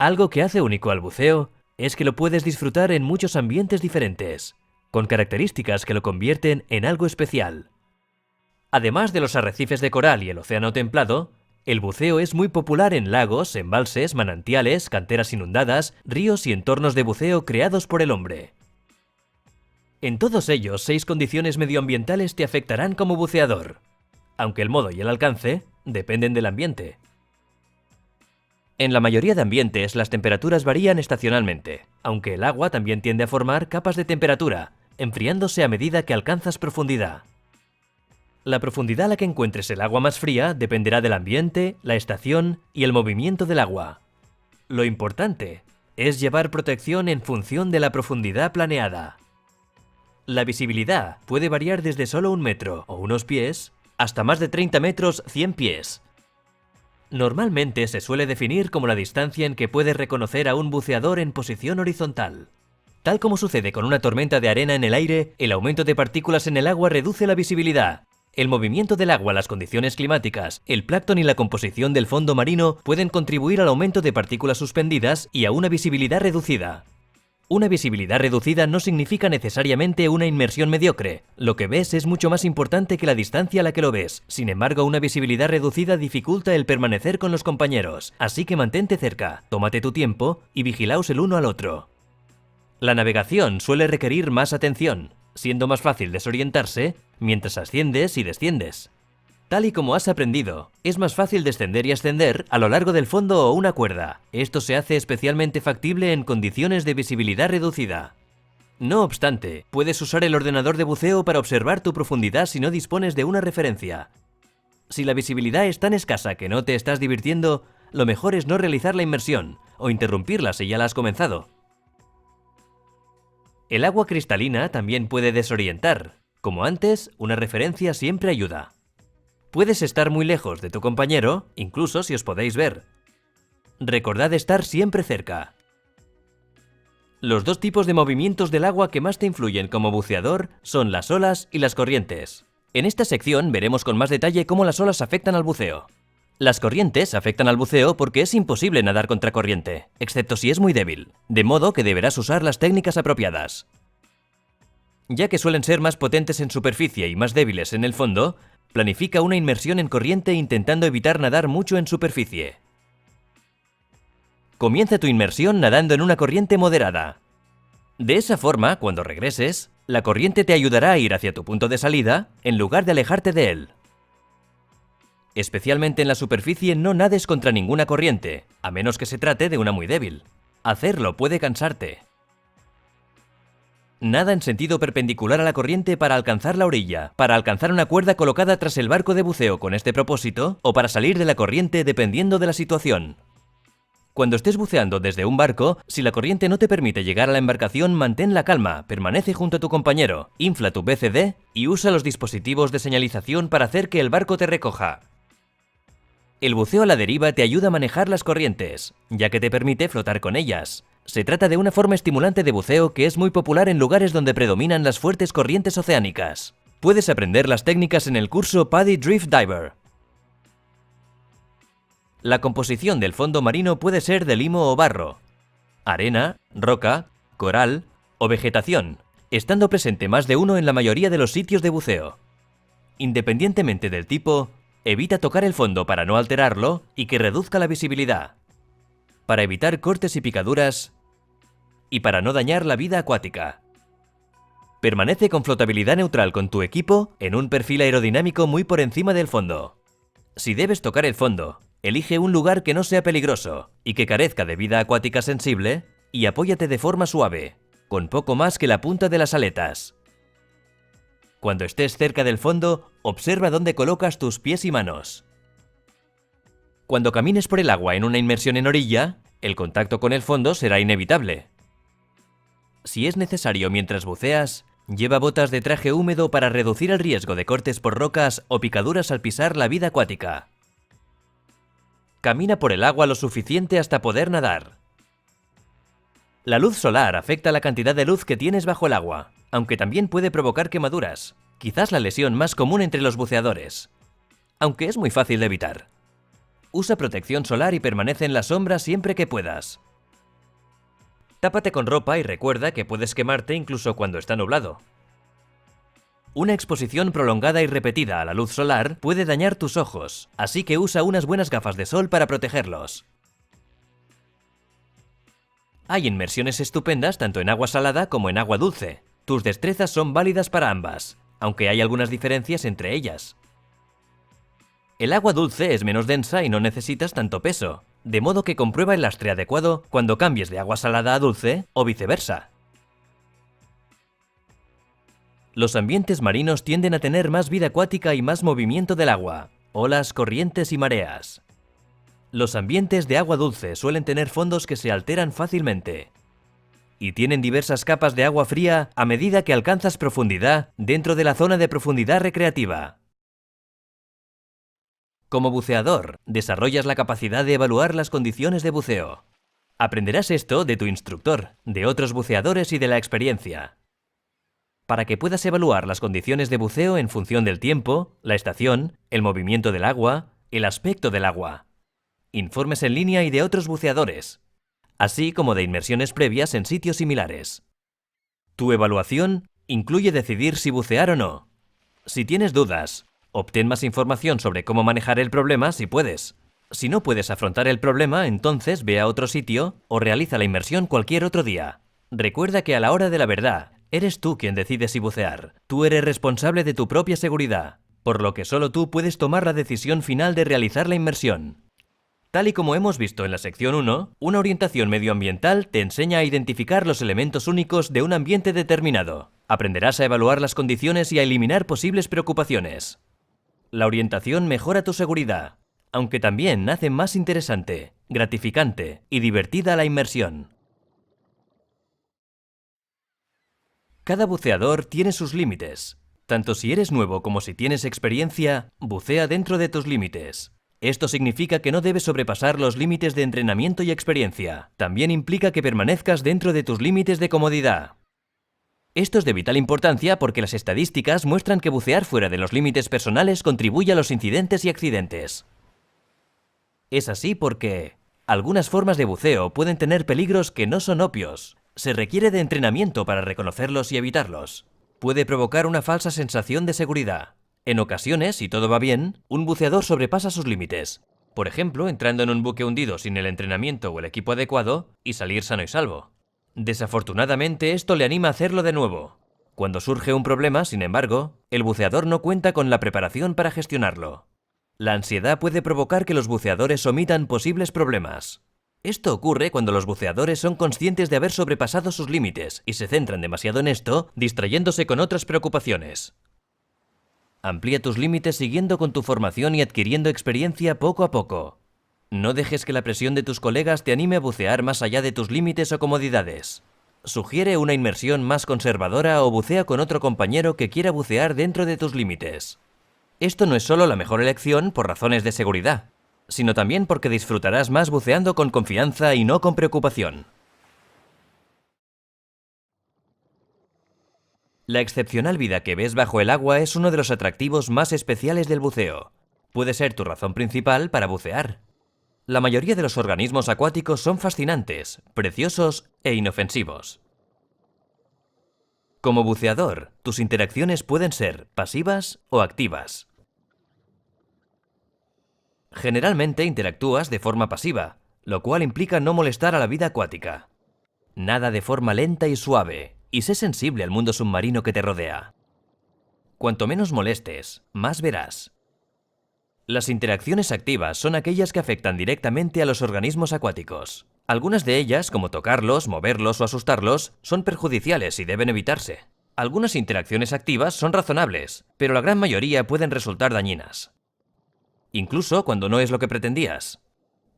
Algo que hace único al buceo es que lo puedes disfrutar en muchos ambientes diferentes, con características que lo convierten en algo especial. Además de los arrecifes de coral y el océano templado, el buceo es muy popular en lagos, embalses, manantiales, canteras inundadas, ríos y entornos de buceo creados por el hombre. En todos ellos, 6 condiciones medioambientales te afectarán como buceador, aunque el modo y el alcance dependen del ambiente. En la mayoría de ambientes, las temperaturas varían estacionalmente, aunque el agua también tiende a formar capas de temperatura, enfriándose a medida que alcanzas profundidad. La profundidad a la que encuentres el agua más fría dependerá del ambiente, la estación y el movimiento del agua. Lo importante es llevar protección en función de la profundidad planeada. La visibilidad puede variar desde solo 1 metro o unos pies hasta más de 30 metros, 100 pies. Normalmente se suele definir como la distancia en que puedes reconocer a un buceador en posición horizontal. Tal como sucede con una tormenta de arena en el aire, el aumento de partículas en el agua reduce la visibilidad. El movimiento del agua, las condiciones climáticas, el plancton y la composición del fondo marino pueden contribuir al aumento de partículas suspendidas y a una visibilidad reducida. Una visibilidad reducida no significa necesariamente una inmersión mediocre. Lo que ves es mucho más importante que la distancia a la que lo ves. Sin embargo, una visibilidad reducida dificulta el permanecer con los compañeros. Así que mantente cerca, tómate tu tiempo y vigilaos el uno al otro. La navegación suele requerir más atención, siendo más fácil desorientarse mientras asciendes y desciendes. Tal y como has aprendido, es más fácil descender y ascender a lo largo del fondo o una cuerda. Esto se hace especialmente factible en condiciones de visibilidad reducida. No obstante, puedes usar el ordenador de buceo para observar tu profundidad si no dispones de una referencia. Si la visibilidad es tan escasa que no te estás divirtiendo, lo mejor es no realizar la inmersión o interrumpirla si ya la has comenzado. El agua cristalina también puede desorientar. Como antes, una referencia siempre ayuda. Puedes estar muy lejos de tu compañero, incluso si os podéis ver. Recordad estar siempre cerca. Los 2 tipos de movimientos del agua que más te influyen como buceador son las olas y las corrientes. En esta sección veremos con más detalle cómo las olas afectan al buceo. Las corrientes afectan al buceo porque es imposible nadar contra corriente, excepto si es muy débil, de modo que deberás usar las técnicas apropiadas. Ya que suelen ser más potentes en superficie y más débiles en el fondo, planifica una inmersión en corriente intentando evitar nadar mucho en superficie. Comienza tu inmersión nadando en una corriente moderada. De esa forma, cuando regreses, la corriente te ayudará a ir hacia tu punto de salida en lugar de alejarte de él. Especialmente en la superficie, no nades contra ninguna corriente, a menos que se trate de una muy débil. Hacerlo puede cansarte. Nada en sentido perpendicular a la corriente para alcanzar la orilla, para alcanzar una cuerda colocada tras el barco de buceo con este propósito, o para salir de la corriente dependiendo de la situación. Cuando estés buceando desde un barco, si la corriente no te permite llegar a la embarcación, mantén la calma, permanece junto a tu compañero, infla tu BCD y usa los dispositivos de señalización para hacer que el barco te recoja. El buceo a la deriva te ayuda a manejar las corrientes, ya que te permite flotar con ellas. Se trata de una forma estimulante de buceo que es muy popular en lugares donde predominan las fuertes corrientes oceánicas. Puedes aprender las técnicas en el curso PADI Drift Diver. La composición del fondo marino puede ser de limo o barro, arena, roca, coral o vegetación, estando presente más de uno en la mayoría de los sitios de buceo. Independientemente del tipo, evita tocar el fondo para no alterarlo y que reduzca la visibilidad, para evitar cortes y picaduras y para no dañar la vida acuática. Permanece con flotabilidad neutral con tu equipo en un perfil aerodinámico muy por encima del fondo. Si debes tocar el fondo, elige un lugar que no sea peligroso y que carezca de vida acuática sensible y apóyate de forma suave, con poco más que la punta de las aletas. Cuando estés cerca del fondo, observa dónde colocas tus pies y manos. Cuando camines por el agua en una inmersión en orilla, el contacto con el fondo será inevitable. Si es necesario mientras buceas, lleva botas de traje húmedo para reducir el riesgo de cortes por rocas o picaduras al pisar la vida acuática. Camina por el agua lo suficiente hasta poder nadar. La luz solar afecta la cantidad de luz que tienes bajo el agua, aunque también puede provocar quemaduras, quizás la lesión más común entre los buceadores, aunque es muy fácil de evitar. Usa protección solar y permanece en la sombra siempre que puedas. Tápate con ropa y recuerda que puedes quemarte incluso cuando está nublado. Una exposición prolongada y repetida a la luz solar puede dañar tus ojos, así que usa unas buenas gafas de sol para protegerlos. Hay inmersiones estupendas tanto en agua salada como en agua dulce. Tus destrezas son válidas para ambas, aunque hay algunas diferencias entre ellas. El agua dulce es menos densa y no necesitas tanto peso, de modo que comprueba el lastre adecuado cuando cambies de agua salada a dulce o viceversa. Los ambientes marinos tienden a tener más vida acuática y más movimiento del agua, olas, corrientes y mareas. Los ambientes de agua dulce suelen tener fondos que se alteran fácilmente y tienen diversas capas de agua fría a medida que alcanzas profundidad dentro de la zona de profundidad recreativa. Como buceador, desarrollas la capacidad de evaluar las condiciones de buceo. Aprenderás esto de tu instructor, de otros buceadores y de la experiencia. Para que puedas evaluar las condiciones de buceo en función del tiempo, la estación, el movimiento del agua, el aspecto del agua. Informes en línea y de otros buceadores, así como de inmersiones previas en sitios similares. Tu evaluación incluye decidir si bucear o no. Si tienes dudas, obtén más información sobre cómo manejar el problema si puedes. Si no puedes afrontar el problema, entonces ve a otro sitio o realiza la inmersión cualquier otro día. Recuerda que a la hora de la verdad, eres tú quien decide si bucear. Tú eres responsable de tu propia seguridad, por lo que solo tú puedes tomar la decisión final de realizar la inmersión. Tal y como hemos visto en la sección 1, una orientación medioambiental te enseña a identificar los elementos únicos de un ambiente determinado. Aprenderás a evaluar las condiciones y a eliminar posibles preocupaciones. La orientación mejora tu seguridad, aunque también hace más interesante, gratificante y divertida la inmersión. Cada buceador tiene sus límites. Tanto si eres nuevo como si tienes experiencia, bucea dentro de tus límites. Esto significa que no debes sobrepasar los límites de entrenamiento y experiencia. También implica que permanezcas dentro de tus límites de comodidad. Esto es de vital importancia porque las estadísticas muestran que bucear fuera de los límites personales contribuye a los incidentes y accidentes. Es así porque algunas formas de buceo pueden tener peligros que no son obvios. Se requiere de entrenamiento para reconocerlos y evitarlos. Puede provocar una falsa sensación de seguridad. En ocasiones, si todo va bien, un buceador sobrepasa sus límites. Por ejemplo, entrando en un buque hundido sin el entrenamiento o el equipo adecuado y salir sano y salvo. Desafortunadamente, esto le anima a hacerlo de nuevo. Cuando surge un problema, sin embargo, el buceador no cuenta con la preparación para gestionarlo. La ansiedad puede provocar que los buceadores omitan posibles problemas. Esto ocurre cuando los buceadores son conscientes de haber sobrepasado sus límites y se centran demasiado en esto, distrayéndose con otras preocupaciones. Amplía tus límites siguiendo con tu formación y adquiriendo experiencia poco a poco. No dejes que la presión de tus colegas te anime a bucear más allá de tus límites o comodidades. Sugiere una inmersión más conservadora o bucea con otro compañero que quiera bucear dentro de tus límites. Esto no es solo la mejor elección por razones de seguridad, sino también porque disfrutarás más buceando con confianza y no con preocupación. La excepcional vida que ves bajo el agua es uno de los atractivos más especiales del buceo. Puede ser tu razón principal para bucear. La mayoría de los organismos acuáticos son fascinantes, preciosos e inofensivos. Como buceador, tus interacciones pueden ser pasivas o activas. Generalmente interactúas de forma pasiva, lo cual implica no molestar a la vida acuática. Nada de forma lenta y suave, y sé sensible al mundo submarino que te rodea. Cuanto menos molestes, más verás. Las interacciones activas son aquellas que afectan directamente a los organismos acuáticos. Algunas de ellas, como tocarlos, moverlos o asustarlos, son perjudiciales y deben evitarse. Algunas interacciones activas son razonables, pero la gran mayoría pueden resultar dañinas. Incluso cuando no es lo que pretendías.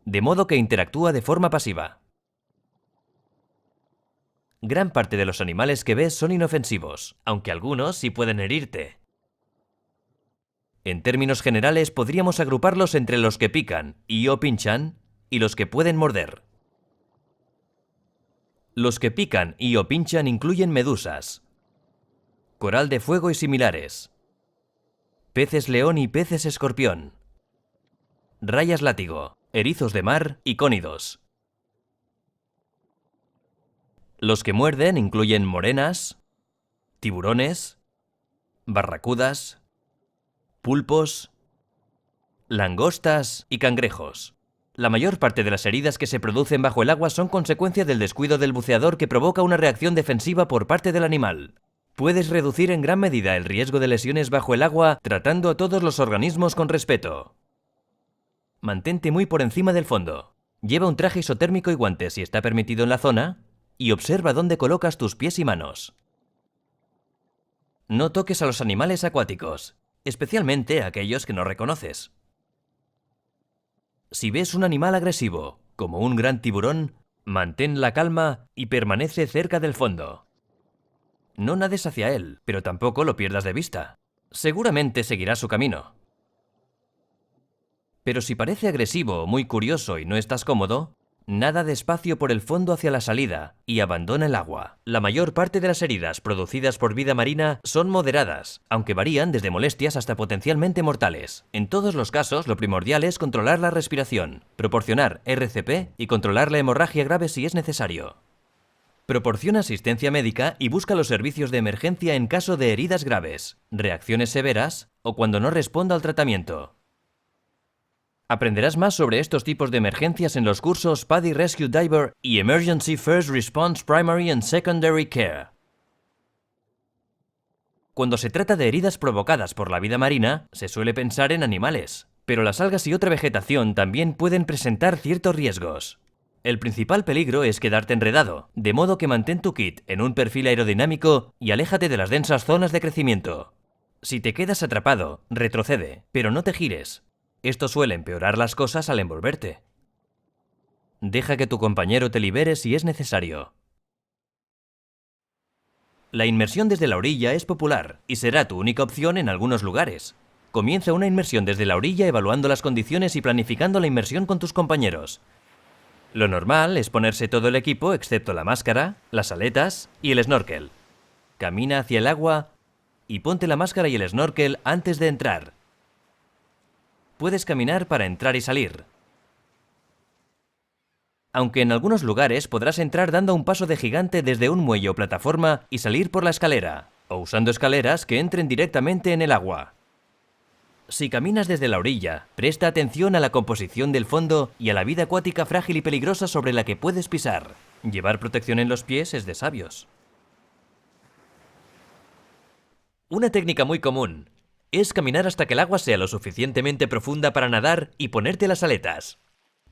De modo que interactúa de forma pasiva. Gran parte de los animales que ves son inofensivos, aunque algunos sí pueden herirte. En términos generales, podríamos agruparlos entre los que pican y o pinchan y los que pueden morder. Los que pican y o pinchan incluyen medusas, coral de fuego y similares, peces león y peces escorpión, rayas látigo, erizos de mar y cónidos. Los que muerden incluyen morenas, tiburones, barracudas, pulpos, langostas y cangrejos. La mayor parte de las heridas que se producen bajo el agua son consecuencia del descuido del buceador que provoca una reacción defensiva por parte del animal. Puedes reducir en gran medida el riesgo de lesiones bajo el agua tratando a todos los organismos con respeto. Mantente muy por encima del fondo. Lleva un traje isotérmico y guantes si está permitido en la zona, y observa dónde colocas tus pies y manos. No toques a los animales acuáticos, especialmente a aquellos que no reconoces. Si ves un animal agresivo, como un gran tiburón, mantén la calma y permanece cerca del fondo. No nades hacia él, pero tampoco lo pierdas de vista. Seguramente seguirá su camino. Pero si parece agresivo o muy curioso y no estás cómodo, nada despacio por el fondo hacia la salida y abandona el agua. La mayor parte de las heridas producidas por vida marina son moderadas, aunque varían desde molestias hasta potencialmente mortales. En todos los casos, lo primordial es controlar la respiración, proporcionar RCP y controlar la hemorragia grave si es necesario. Proporciona asistencia médica y busca los servicios de emergencia en caso de heridas graves, reacciones severas o cuando no responda al tratamiento. Aprenderás más sobre estos tipos de emergencias en los cursos PADI Rescue Diver y Emergency First Response Primary and Secondary Care. Cuando se trata de heridas provocadas por la vida marina, se suele pensar en animales, pero las algas y otra vegetación también pueden presentar ciertos riesgos. El principal peligro es quedarte enredado, de modo que mantén tu kit en un perfil aerodinámico y aléjate de las densas zonas de crecimiento. Si te quedas atrapado, retrocede, pero no te gires. Esto suele empeorar las cosas al envolverte. Deja que tu compañero te libere si es necesario. La inmersión desde la orilla es popular y será tu única opción en algunos lugares. Comienza una inmersión desde la orilla evaluando las condiciones y planificando la inmersión con tus compañeros. Lo normal es ponerse todo el equipo excepto la máscara, las aletas y el snorkel. Camina hacia el agua y ponte la máscara y el snorkel antes de entrar. Puedes caminar para entrar y salir. Aunque en algunos lugares podrás entrar dando un paso de gigante desde un muelle o plataforma y salir por la escalera, o usando escaleras que entren directamente en el agua. Si caminas desde la orilla, presta atención a la composición del fondo y a la vida acuática frágil y peligrosa sobre la que puedes pisar. Llevar protección en los pies es de sabios. Una técnica muy común es caminar hasta que el agua sea lo suficientemente profunda para nadar y ponerte las aletas.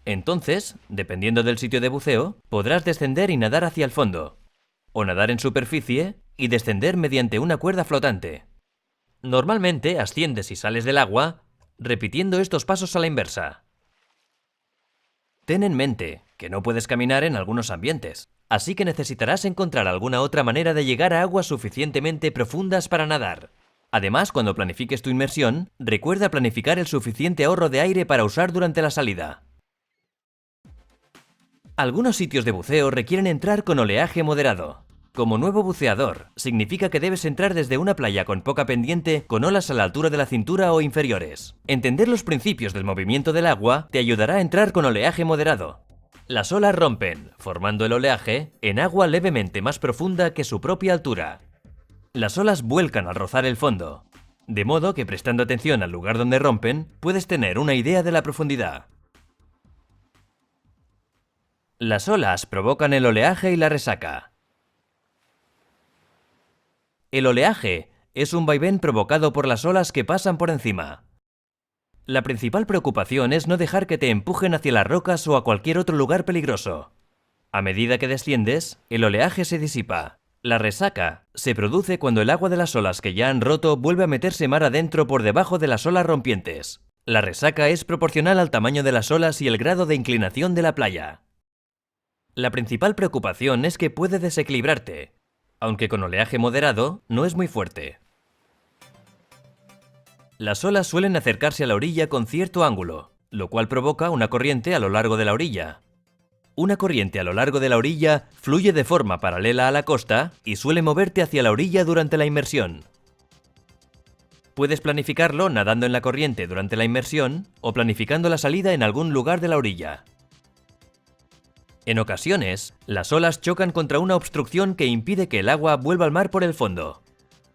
Entonces, dependiendo del sitio de buceo, podrás descender y nadar hacia el fondo, o nadar en superficie y descender mediante una cuerda flotante. Normalmente asciendes y sales del agua, repitiendo estos pasos a la inversa. Ten en mente que no puedes caminar en algunos ambientes, así que necesitarás encontrar alguna otra manera de llegar a aguas suficientemente profundas para nadar. Además, cuando planifiques tu inmersión, recuerda planificar el suficiente ahorro de aire para usar durante la salida. Algunos sitios de buceo requieren entrar con oleaje moderado. Como nuevo buceador, significa que debes entrar desde una playa con poca pendiente, con olas a la altura de la cintura o inferiores. Entender los principios del movimiento del agua te ayudará a entrar con oleaje moderado. Las olas rompen, formando el oleaje, en agua levemente más profunda que su propia altura. Las olas vuelcan al rozar el fondo, de modo que prestando atención al lugar donde rompen, puedes tener una idea de la profundidad. Las olas provocan el oleaje y la resaca. El oleaje es un vaivén provocado por las olas que pasan por encima. La principal preocupación es no dejar que te empujen hacia las rocas o a cualquier otro lugar peligroso. A medida que desciendes, el oleaje se disipa. La resaca se produce cuando el agua de las olas que ya han roto vuelve a meterse mar adentro por debajo de las olas rompientes. La resaca es proporcional al tamaño de las olas y el grado de inclinación de la playa. La principal preocupación es que puede desequilibrarte, aunque con oleaje moderado no es muy fuerte. Las olas suelen acercarse a la orilla con cierto ángulo, lo cual provoca una corriente a lo largo de la orilla. Una corriente a lo largo de la orilla fluye de forma paralela a la costa y suele moverte hacia la orilla durante la inmersión. Puedes planificarlo nadando en la corriente durante la inmersión o planificando la salida en algún lugar de la orilla. En ocasiones, las olas chocan contra una obstrucción que impide que el agua vuelva al mar por el fondo.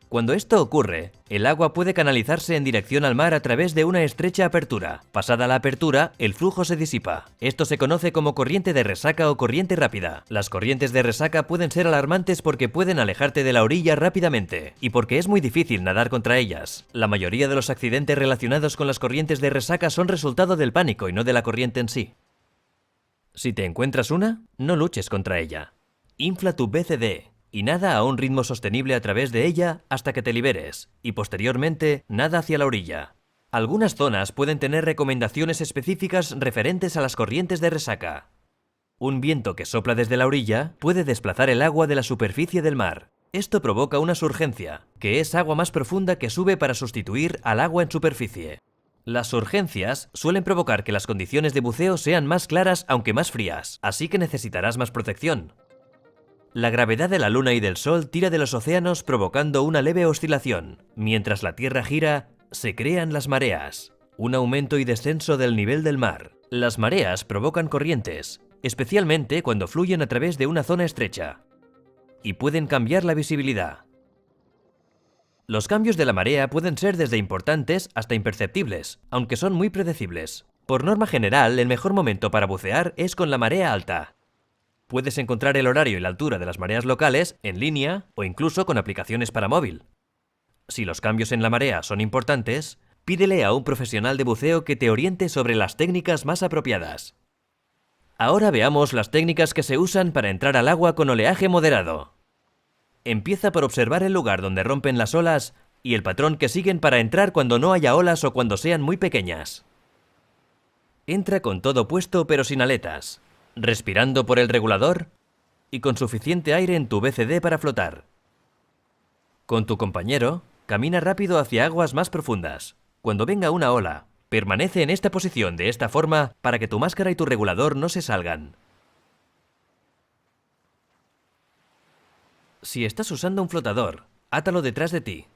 Cuando esto ocurre, el agua puede canalizarse en dirección al mar a través de una estrecha apertura. Pasada la apertura, el flujo se disipa. Esto se conoce como corriente de resaca o corriente rápida. Las corrientes de resaca pueden ser alarmantes porque pueden alejarte de la orilla rápidamente, y porque es muy difícil nadar contra ellas. La mayoría de los accidentes relacionados con las corrientes de resaca son resultado del pánico y no de la corriente en sí. Si te encuentras una, no luches contra ella. Infla tu BCD y nada a un ritmo sostenible a través de ella hasta que te liberes, y posteriormente nada hacia la orilla. Algunas zonas pueden tener recomendaciones específicas referentes a las corrientes de resaca. Un viento que sopla desde la orilla puede desplazar el agua de la superficie del mar. Esto provoca una surgencia, que es agua más profunda que sube para sustituir al agua en superficie. Las surgencias suelen provocar que las condiciones de buceo sean más claras aunque más frías, así que necesitarás más protección. La gravedad de la Luna y del Sol tira de los océanos provocando una leve oscilación. Mientras la Tierra gira, se crean las mareas, un aumento y descenso del nivel del mar. Las mareas provocan corrientes, especialmente cuando fluyen a través de una zona estrecha, y pueden cambiar la visibilidad. Los cambios de la marea pueden ser desde importantes hasta imperceptibles, aunque son muy predecibles. Por norma general, el mejor momento para bucear es con la marea alta. Puedes encontrar el horario y la altura de las mareas locales en línea o incluso con aplicaciones para móvil. Si los cambios en la marea son importantes, pídele a un profesional de buceo que te oriente sobre las técnicas más apropiadas. Ahora veamos las técnicas que se usan para entrar al agua con oleaje moderado. Empieza por observar el lugar donde rompen las olas y el patrón que siguen para entrar cuando no haya olas o cuando sean muy pequeñas. Entra con todo puesto pero sin aletas, respirando por el regulador y con suficiente aire en tu BCD para flotar. Con tu compañero, camina rápido hacia aguas más profundas. Cuando venga una ola, permanece en esta posición de esta forma para que tu máscara y tu regulador no se salgan. Si estás usando un flotador, átalo detrás de ti.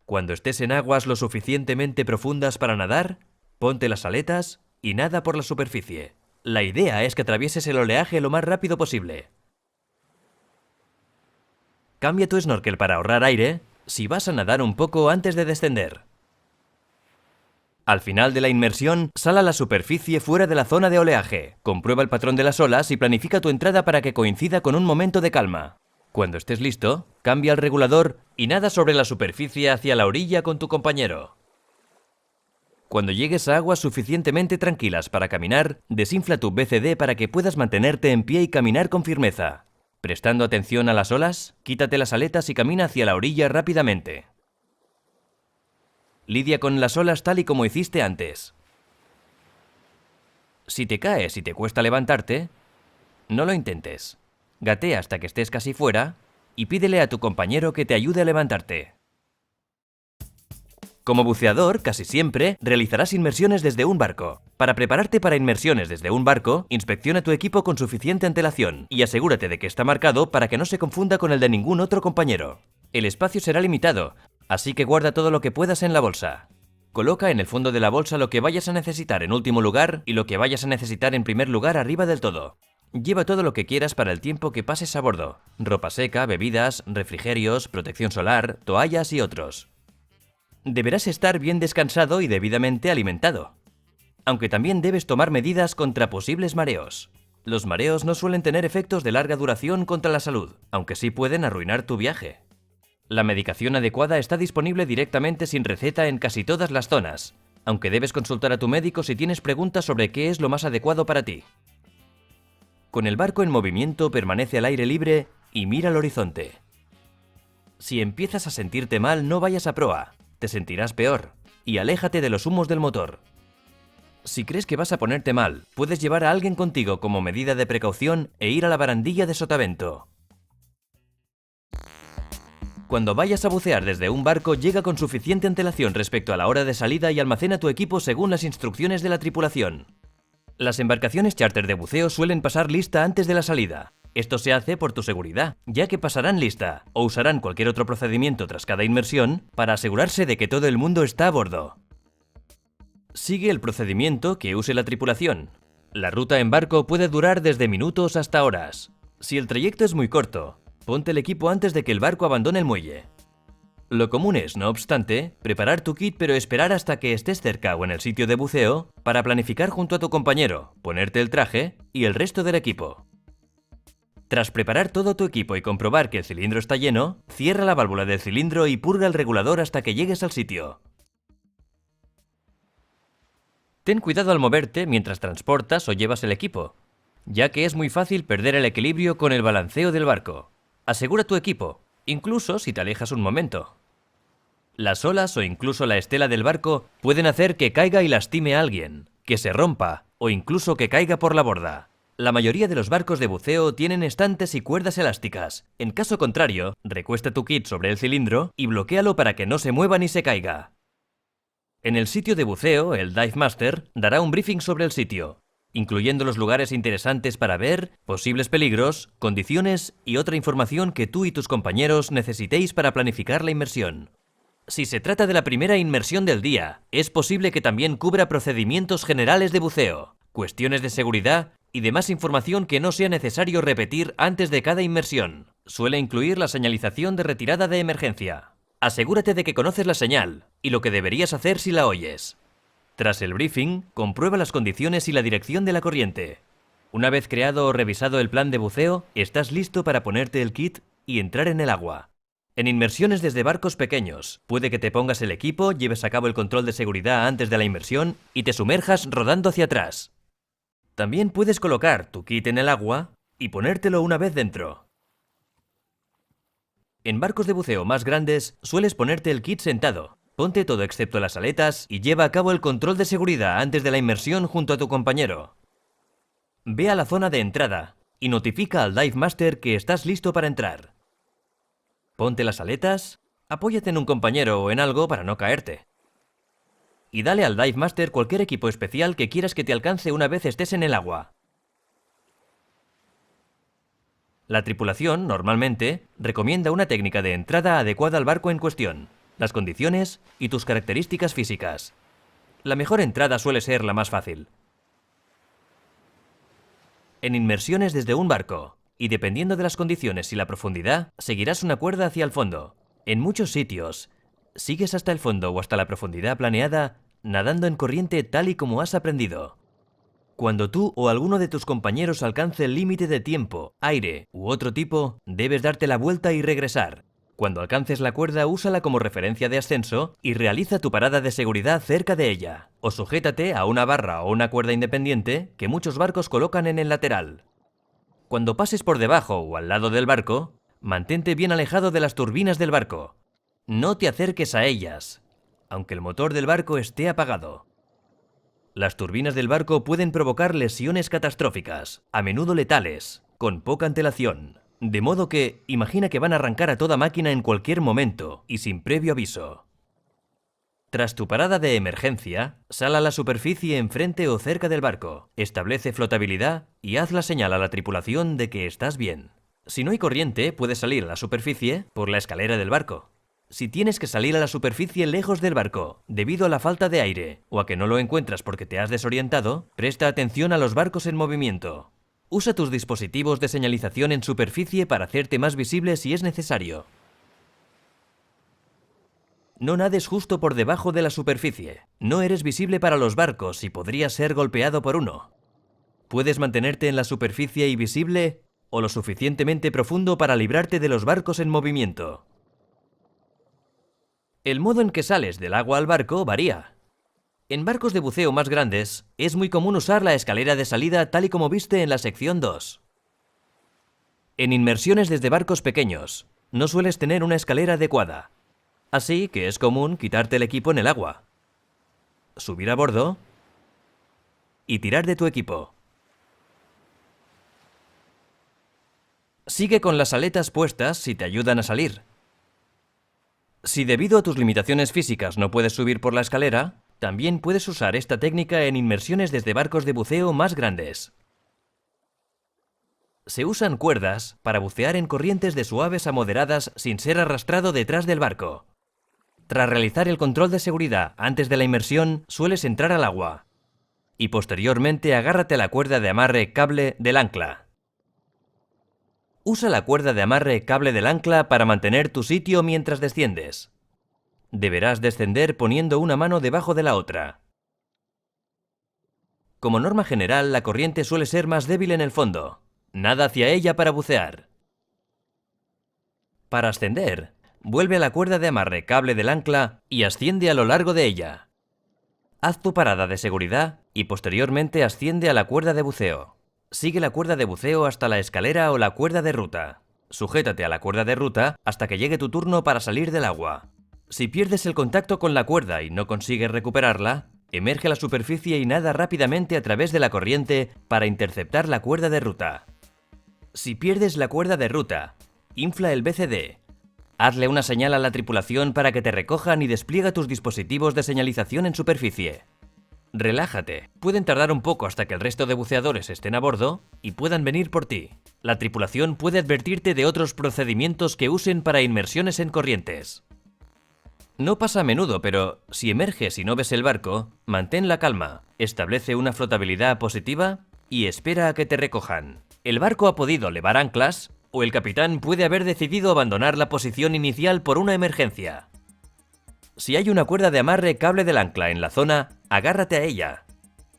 Cuando estés en aguas lo suficientemente profundas para nadar, ponte las aletas y nada por la superficie. La idea es que atravieses el oleaje lo más rápido posible. Cambia tu snorkel para ahorrar aire si vas a nadar un poco antes de descender. Al final de la inmersión, sal a la superficie fuera de la zona de oleaje. Comprueba el patrón de las olas y planifica tu entrada para que coincida con un momento de calma. Cuando estés listo, cambia el regulador y nada sobre la superficie hacia la orilla con tu compañero. Cuando llegues a aguas suficientemente tranquilas para caminar, desinfla tu BCD para que puedas mantenerte en pie y caminar con firmeza. Prestando atención a las olas, quítate las aletas y camina hacia la orilla rápidamente. Lidia con las olas tal y como hiciste antes. Si te caes y te cuesta levantarte, no lo intentes. Gatea hasta que estés casi fuera y pídele a tu compañero que te ayude a levantarte. Como buceador, casi siempre, realizarás inmersiones desde un barco. Para prepararte para inmersiones desde un barco, inspecciona tu equipo con suficiente antelación y asegúrate de que está marcado para que no se confunda con el de ningún otro compañero. El espacio será limitado, así que guarda todo lo que puedas en la bolsa. Coloca en el fondo de la bolsa lo que vayas a necesitar en último lugar y lo que vayas a necesitar en primer lugar arriba del todo. Lleva todo lo que quieras para el tiempo que pases a bordo. Ropa seca, bebidas, refrigerios, protección solar, toallas y otros. Deberás estar bien descansado y debidamente alimentado. Aunque también debes tomar medidas contra posibles mareos. Los mareos no suelen tener efectos de larga duración contra la salud, aunque sí pueden arruinar tu viaje. La medicación adecuada está disponible directamente sin receta en casi todas las zonas, aunque debes consultar a tu médico si tienes preguntas sobre qué es lo más adecuado para ti. Con el barco en movimiento, permanece al aire libre y mira al horizonte. Si empiezas a sentirte mal, no vayas a proa. Te sentirás peor, y aléjate de los humos del motor. Si crees que vas a ponerte mal, puedes llevar a alguien contigo como medida de precaución e ir a la barandilla de sotavento. Cuando vayas a bucear desde un barco, llega con suficiente antelación respecto a la hora de salida y almacena tu equipo según las instrucciones de la tripulación. Las embarcaciones charter de buceo suelen pasar lista antes de la salida. Esto se hace por tu seguridad, ya que pasarán lista o usarán cualquier otro procedimiento tras cada inmersión para asegurarse de que todo el mundo está a bordo. Sigue el procedimiento que use la tripulación. La ruta en barco puede durar desde minutos hasta horas. Si el trayecto es muy corto, ponte el equipo antes de que el barco abandone el muelle. Lo común es, no obstante, preparar tu kit pero esperar hasta que estés cerca o en el sitio de buceo para planificar junto a tu compañero, ponerte el traje y el resto del equipo. Tras preparar todo tu equipo y comprobar que el cilindro está lleno, cierra la válvula del cilindro y purga el regulador hasta que llegues al sitio. Ten cuidado al moverte mientras transportas o llevas el equipo, ya que es muy fácil perder el equilibrio con el balanceo del barco. Asegura tu equipo, incluso si te alejas un momento. Las olas o incluso la estela del barco pueden hacer que caiga y lastime a alguien, que se rompa o incluso que caiga por la borda. La mayoría de los barcos de buceo tienen estantes y cuerdas elásticas. En caso contrario, recuesta tu kit sobre el cilindro y bloquéalo para que no se mueva ni se caiga. En el sitio de buceo, el Dive Master dará un briefing sobre el sitio, incluyendo los lugares interesantes para ver, posibles peligros, condiciones y otra información que tú y tus compañeros necesitéis para planificar la inmersión. Si se trata de la primera inmersión del día, es posible que también cubra procedimientos generales de buceo, cuestiones de seguridad y demás información que no sea necesario repetir antes de cada inmersión. Suele incluir la señalización de retirada de emergencia. Asegúrate de que conoces la señal y lo que deberías hacer si la oyes. Tras el briefing, comprueba las condiciones y la dirección de la corriente. Una vez creado o revisado el plan de buceo, estás listo para ponerte el kit y entrar en el agua. En inmersiones desde barcos pequeños, puede que te pongas el equipo, lleves a cabo el control de seguridad antes de la inmersión y te sumerjas rodando hacia atrás. También puedes colocar tu kit en el agua y ponértelo una vez dentro. En barcos de buceo más grandes, sueles ponerte el kit sentado. Ponte todo excepto las aletas y lleva a cabo el control de seguridad antes de la inmersión junto a tu compañero. Ve a la zona de entrada y notifica al Dive Master que estás listo para entrar. Ponte las aletas, apóyate en un compañero o en algo para no caerte. Y dale al Dive Master cualquier equipo especial que quieras que te alcance una vez estés en el agua. La tripulación, normalmente, recomienda una técnica de entrada adecuada al barco en cuestión, las condiciones y tus características físicas. La mejor entrada suele ser la más fácil. En inmersiones desde un barco, y dependiendo de las condiciones y la profundidad, seguirás una cuerda hacia el fondo. En muchos sitios, sigues hasta el fondo o hasta la profundidad planeada, nadando en corriente tal y como has aprendido. Cuando tú o alguno de tus compañeros alcance el límite de tiempo, aire u otro tipo, debes darte la vuelta y regresar. Cuando alcances la cuerda, úsala como referencia de ascenso y realiza tu parada de seguridad cerca de ella. O sujétate a una barra o una cuerda independiente que muchos barcos colocan en el lateral. Cuando pases por debajo o al lado del barco, mantente bien alejado de las turbinas del barco. No te acerques a ellas, aunque el motor del barco esté apagado. Las turbinas del barco pueden provocar lesiones catastróficas, a menudo letales, con poca antelación. De modo que, imagina que van a arrancar a toda máquina en cualquier momento y sin previo aviso. Tras tu parada de emergencia, sal a la superficie enfrente o cerca del barco, establece flotabilidad y haz la señal a la tripulación de que estás bien. Si no hay corriente, puedes salir a la superficie por la escalera del barco. Si tienes que salir a la superficie lejos del barco, debido a la falta de aire o a que no lo encuentras porque te has desorientado, presta atención a los barcos en movimiento. Usa tus dispositivos de señalización en superficie para hacerte más visible si es necesario. No nades justo por debajo de la superficie. No eres visible para los barcos y podrías ser golpeado por uno. Puedes mantenerte en la superficie y visible o lo suficientemente profundo para librarte de los barcos en movimiento. El modo en que sales del agua al barco varía. En barcos de buceo más grandes, es muy común usar la escalera de salida tal y como viste en la sección 2. En inmersiones desde barcos pequeños, no sueles tener una escalera adecuada. Así que es común quitarte el equipo en el agua, subir a bordo y tirar de tu equipo. Sigue con las aletas puestas si te ayudan a salir. Si debido a tus limitaciones físicas no puedes subir por la escalera, también puedes usar esta técnica en inmersiones desde barcos de buceo más grandes. Se usan cuerdas para bucear en corrientes de suaves a moderadas sin ser arrastrado detrás del barco. Tras realizar el control de seguridad antes de la inmersión, sueles entrar al agua. y posteriormente agárrate a la cuerda de amarre cable del ancla. Usa la cuerda de amarre cable del ancla para mantener tu sitio mientras desciendes. Deberás descender poniendo una mano debajo de la otra. Como norma general, la corriente suele ser más débil en el fondo. Nada hacia ella para bucear. Para ascender, vuelve a la cuerda de amarre cable del ancla y asciende a lo largo de ella. Haz tu parada de seguridad y posteriormente asciende a la cuerda de buceo. Sigue la cuerda de buceo hasta la escalera o la cuerda de ruta. Sujétate a la cuerda de ruta hasta que llegue tu turno para salir del agua. Si pierdes el contacto con la cuerda y no consigues recuperarla, emerge a la superficie y nada rápidamente a través de la corriente para interceptar la cuerda de ruta. Si pierdes la cuerda de ruta, infla el BCD. Hazle una señal a la tripulación para que te recojan y despliega tus dispositivos de señalización en superficie. Relájate, pueden tardar un poco hasta que el resto de buceadores estén a bordo y puedan venir por ti. La tripulación puede advertirte de otros procedimientos que usen para inmersiones en corrientes. No pasa a menudo, pero si emerges y no ves el barco, mantén la calma, establece una flotabilidad positiva y espera a que te recojan. El barco ha podido levar anclas, o el capitán puede haber decidido abandonar la posición inicial por una emergencia. Si hay una cuerda de amarre cable del ancla en la zona, agárrate a ella.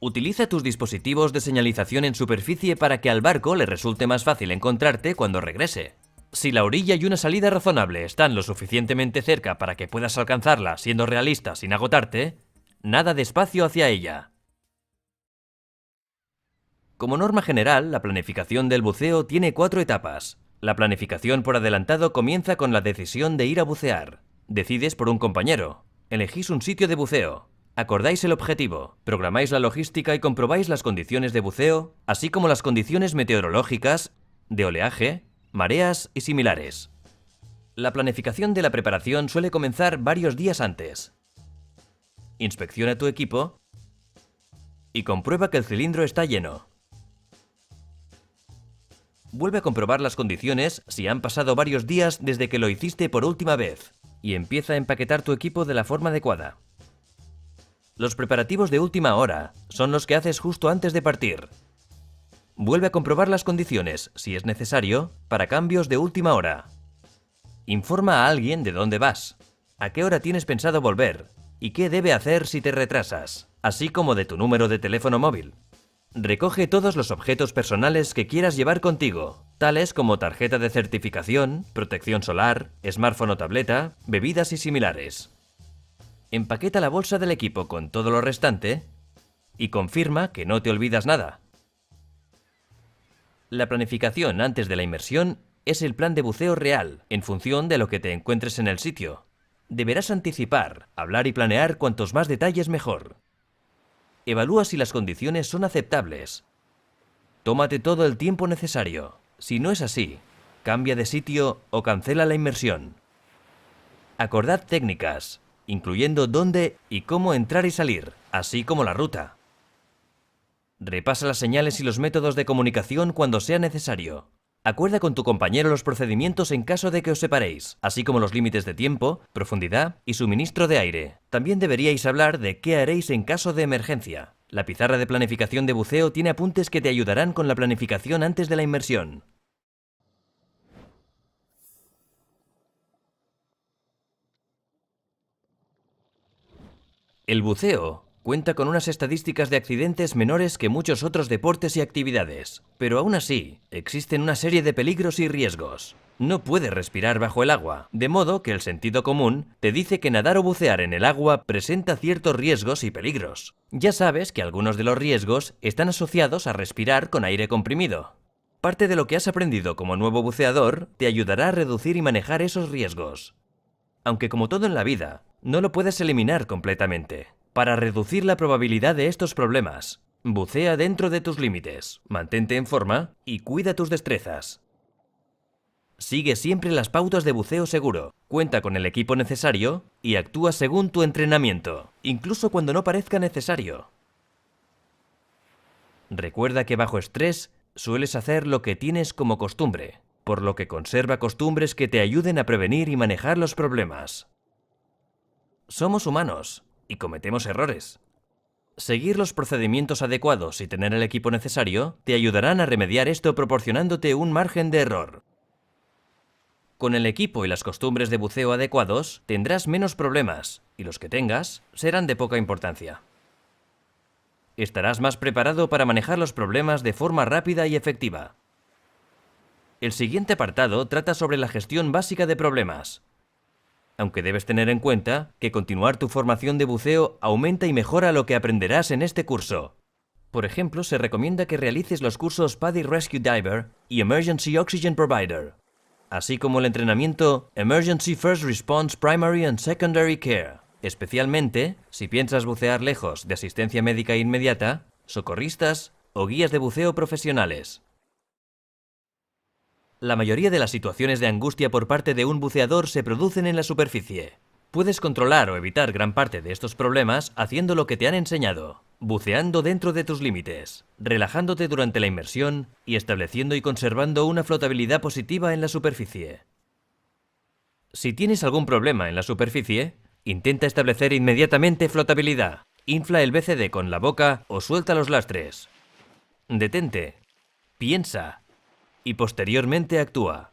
Utiliza tus dispositivos de señalización en superficie para que al barco le resulte más fácil encontrarte cuando regrese. Si la orilla y una salida razonable están lo suficientemente cerca para que puedas alcanzarla siendo realista sin agotarte, nada despacio hacia ella. Como norma general, la planificación del buceo tiene 4 etapas. La planificación por adelantado comienza con la decisión de ir a bucear. Decides por un compañero. Elegís un sitio de buceo. Acordáis el objetivo. Programáis la logística y comprobáis las condiciones de buceo, así como las condiciones meteorológicas, de oleaje, mareas y similares. La planificación de la preparación suele comenzar varios días antes. Inspecciona tu equipo y comprueba que el cilindro está lleno. Vuelve a comprobar las condiciones si han pasado varios días desde que lo hiciste por última vez y empieza a empaquetar tu equipo de la forma adecuada. Los preparativos de última hora son los que haces justo antes de partir. Vuelve a comprobar las condiciones, si es necesario, para cambios de última hora. Informa a alguien de dónde vas, a qué hora tienes pensado volver y qué debe hacer si te retrasas, así como de tu número de teléfono móvil. Recoge todos los objetos personales que quieras llevar contigo, tales como tarjeta de certificación, protección solar, smartphone o tableta, bebidas y similares. Empaqueta la bolsa del equipo con todo lo restante y confirma que no te olvidas nada. La planificación antes de la inmersión es el plan de buceo real, en función de lo que te encuentres en el sitio. Deberás anticipar, hablar y planear cuantos más detalles mejor. Evalúa si las condiciones son aceptables. Tómate todo el tiempo necesario. Si no es así, cambia de sitio o cancela la inmersión. Acordad técnicas, incluyendo dónde y cómo entrar y salir, así como la ruta. Repasa las señales y los métodos de comunicación cuando sea necesario. Acuerda con tu compañero los procedimientos en caso de que os separéis, así como los límites de tiempo, profundidad y suministro de aire. También deberíais hablar de qué haréis en caso de emergencia. La pizarra de planificación de buceo tiene apuntes que te ayudarán con la planificación antes de la inmersión. El buceo cuenta con unas estadísticas de accidentes menores que muchos otros deportes y actividades, pero aún así, existen una serie de peligros y riesgos. No puedes respirar bajo el agua, de modo que el sentido común te dice que nadar o bucear en el agua presenta ciertos riesgos y peligros. Ya sabes que algunos de los riesgos están asociados a respirar con aire comprimido. Parte de lo que has aprendido como nuevo buceador te ayudará a reducir y manejar esos riesgos. Aunque como todo en la vida, no lo puedes eliminar completamente. Para reducir la probabilidad de estos problemas, bucea dentro de tus límites, mantente en forma y cuida tus destrezas. Sigue siempre las pautas de buceo seguro, cuenta con el equipo necesario y actúa según tu entrenamiento, incluso cuando no parezca necesario. Recuerda que bajo estrés sueles hacer lo que tienes como costumbre, por lo que conserva costumbres que te ayuden a prevenir y manejar los problemas. Somos humanos y cometemos errores. Seguir los procedimientos adecuados y tener el equipo necesario te ayudarán a remediar esto proporcionándote un margen de error. Con el equipo y las costumbres de buceo adecuados, tendrás menos problemas, y los que tengas serán de poca importancia. Estarás más preparado para manejar los problemas de forma rápida y efectiva. El siguiente apartado trata sobre la gestión básica de problemas. Aunque debes tener en cuenta que continuar tu formación de buceo aumenta y mejora lo que aprenderás en este curso. Por ejemplo, se recomienda que realices los cursos PADI Rescue Diver y Emergency Oxygen Provider, así como el entrenamiento Emergency First Response Primary and Secondary Care, especialmente si piensas bucear lejos de asistencia médica inmediata, socorristas o guías de buceo profesionales. La mayoría de las situaciones de angustia por parte de un buceador se producen en la superficie. Puedes controlar o evitar gran parte de estos problemas haciendo lo que te han enseñado, buceando dentro de tus límites, relajándote durante la inmersión y estableciendo y conservando una flotabilidad positiva en la superficie. Si tienes algún problema en la superficie, intenta establecer inmediatamente flotabilidad. Infla el BCD con la boca o suelta los lastres. Detente. Piensa. Y posteriormente actúa.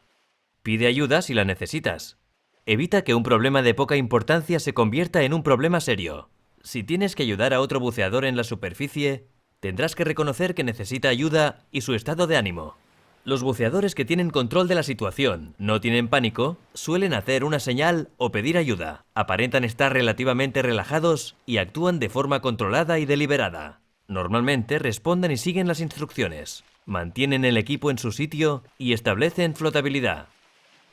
Pide ayuda si la necesitas. Evita que un problema de poca importancia se convierta en un problema serio. Si tienes que ayudar a otro buceador en la superficie, tendrás que reconocer que necesita ayuda y su estado de ánimo. Los buceadores que tienen control de la situación, no tienen pánico, suelen hacer una señal o pedir ayuda, aparentan estar relativamente relajados y actúan de forma controlada y deliberada. Normalmente responden y siguen las instrucciones. Mantienen el equipo en su sitio y establecen flotabilidad.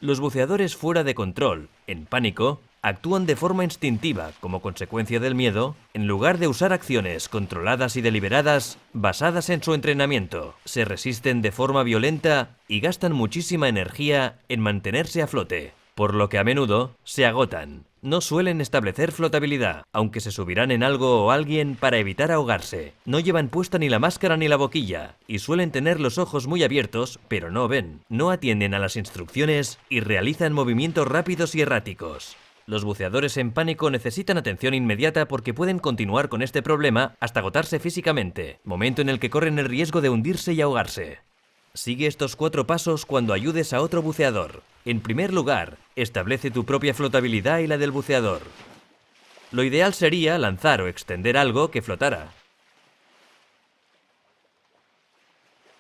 Los buceadores fuera de control, en pánico, actúan de forma instintiva como consecuencia del miedo, en lugar de usar acciones controladas y deliberadas basadas en su entrenamiento. Se resisten de forma violenta y gastan muchísima energía en mantenerse a flote, por lo que a menudo se agotan. No suelen establecer flotabilidad, aunque se subirán en algo o alguien para evitar ahogarse. No llevan puesta ni la máscara ni la boquilla, y suelen tener los ojos muy abiertos, pero no ven. No atienden a las instrucciones y realizan movimientos rápidos y erráticos. Los buceadores en pánico necesitan atención inmediata porque pueden continuar con este problema hasta agotarse físicamente, momento en el que corren el riesgo de hundirse y ahogarse. Sigue estos 4 pasos cuando ayudes a otro buceador. En primer lugar, establece tu propia flotabilidad y la del buceador. Lo ideal sería lanzar o extender algo que flotara.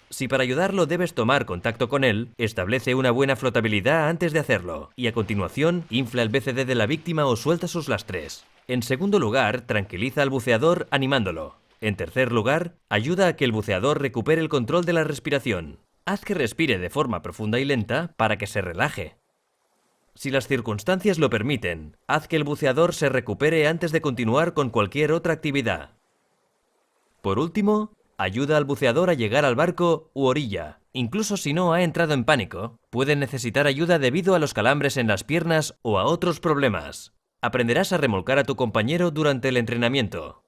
Si para ayudarlo debes tomar contacto con él, establece una buena flotabilidad antes de hacerlo, y a continuación infla el BCD de la víctima o suelta sus lastres. En segundo lugar, tranquiliza al buceador animándolo. En tercer lugar, ayuda a que el buceador recupere el control de la respiración. Haz que respire de forma profunda y lenta para que se relaje. Si las circunstancias lo permiten, haz que el buceador se recupere antes de continuar con cualquier otra actividad. Por último, ayuda al buceador a llegar al barco u orilla. Incluso si no ha entrado en pánico, puede necesitar ayuda debido a los calambres en las piernas o a otros problemas. Aprenderás a remolcar a tu compañero durante el entrenamiento.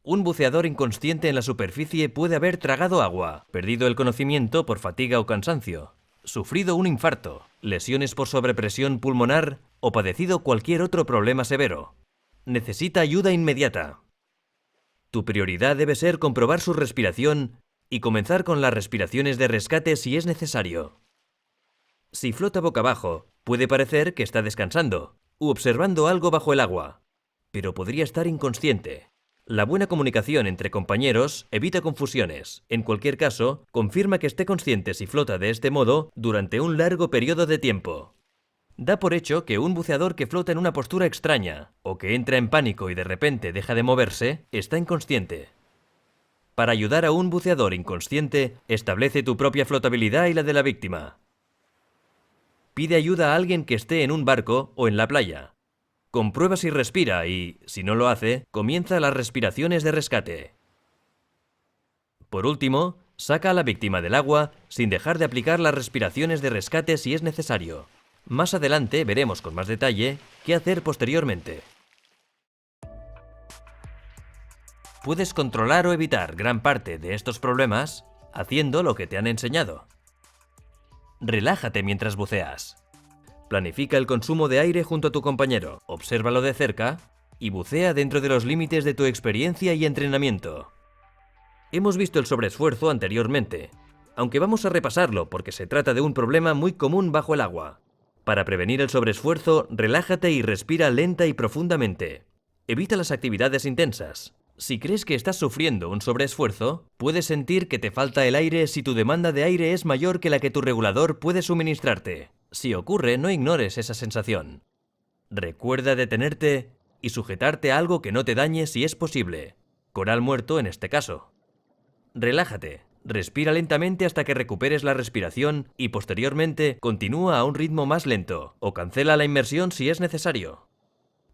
Un buceador inconsciente en la superficie puede haber tragado agua, perdido el conocimiento por fatiga o cansancio, sufrido un infarto, lesiones por sobrepresión pulmonar o padecido cualquier otro problema severo. Necesita ayuda inmediata. Tu prioridad debe ser comprobar su respiración y comenzar con las respiraciones de rescate si es necesario. Si flota boca abajo, puede parecer que está descansando u observando algo bajo el agua, pero podría estar inconsciente. La buena comunicación entre compañeros evita confusiones. En cualquier caso, confirma que esté consciente si flota de este modo durante un largo periodo de tiempo. Da por hecho que un buceador que flota en una postura extraña o que entra en pánico y de repente deja de moverse, está inconsciente. Para ayudar a un buceador inconsciente, establece tu propia flotabilidad y la de la víctima. Pide ayuda a alguien que esté en un barco o en la playa. Comprueba si respira y, si no lo hace, comienza las respiraciones de rescate. Por último, saca a la víctima del agua sin dejar de aplicar las respiraciones de rescate si es necesario. Más adelante veremos con más detalle qué hacer posteriormente. Puedes controlar o evitar gran parte de estos problemas haciendo lo que te han enseñado. Relájate mientras buceas. Planifica el consumo de aire junto a tu compañero, obsérvalo de cerca y bucea dentro de los límites de tu experiencia y entrenamiento. Hemos visto el sobreesfuerzo anteriormente, aunque vamos a repasarlo porque se trata de un problema muy común bajo el agua. Para prevenir el sobreesfuerzo, relájate y respira lenta y profundamente. Evita las actividades intensas. Si crees que estás sufriendo un sobreesfuerzo, puedes sentir que te falta el aire si tu demanda de aire es mayor que la que tu regulador puede suministrarte. Si ocurre, no ignores esa sensación. Recuerda detenerte y sujetarte a algo que no te dañe si es posible. Coral muerto en este caso. Relájate. Respira lentamente hasta que recuperes la respiración y posteriormente continúa a un ritmo más lento o cancela la inmersión si es necesario.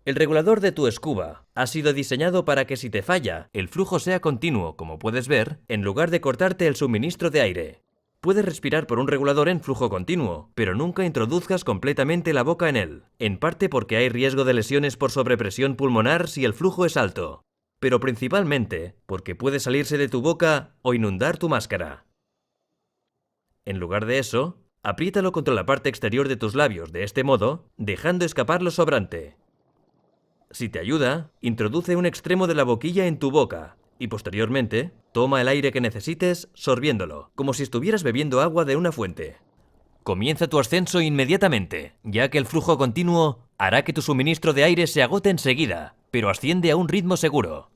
El regulador de tu scuba ha sido diseñado para que si te falla, el flujo sea continuo, como puedes ver, en lugar de cortarte el suministro de aire. Puedes respirar por un regulador en flujo continuo, pero nunca introduzcas completamente la boca en él, en parte porque hay riesgo de lesiones por sobrepresión pulmonar si el flujo es alto, pero principalmente porque puede salirse de tu boca o inundar tu máscara. En lugar de eso, apriétalo contra la parte exterior de tus labios de este modo, dejando escapar lo sobrante. Si te ayuda, introduce un extremo de la boquilla en tu boca y posteriormente toma el aire que necesites sorbiéndolo, como si estuvieras bebiendo agua de una fuente. Comienza tu ascenso inmediatamente, ya que el flujo continuo hará que tu suministro de aire se agote enseguida, pero asciende a un ritmo seguro.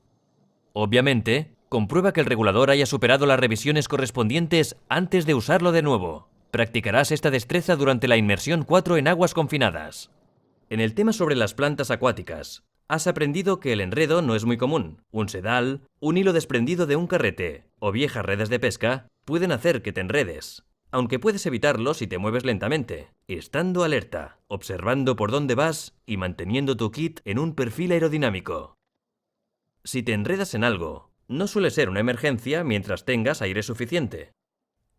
Obviamente, comprueba que el regulador haya superado las revisiones correspondientes antes de usarlo de nuevo. Practicarás esta destreza durante la inmersión 4 en aguas confinadas. En el tema sobre las plantas acuáticas, has aprendido que el enredo no es muy común. Un sedal, un hilo desprendido de un carrete o viejas redes de pesca pueden hacer que te enredes, aunque puedes evitarlo si te mueves lentamente, estando alerta, observando por dónde vas y manteniendo tu kit en un perfil aerodinámico. Si te enredas en algo, no suele ser una emergencia mientras tengas aire suficiente.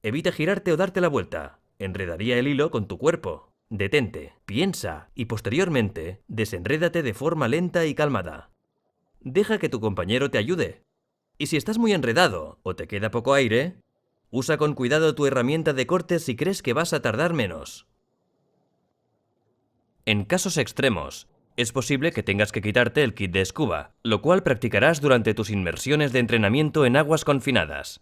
Evita girarte o darte la vuelta, enredaría el hilo con tu cuerpo. Detente, piensa y posteriormente desenrédate de forma lenta y calmada. Deja que tu compañero te ayude. Y si estás muy enredado o te queda poco aire, usa con cuidado tu herramienta de corte si crees que vas a tardar menos. En casos extremos, es posible que tengas que quitarte el kit de scuba, lo cual practicarás durante tus inmersiones de entrenamiento en aguas confinadas.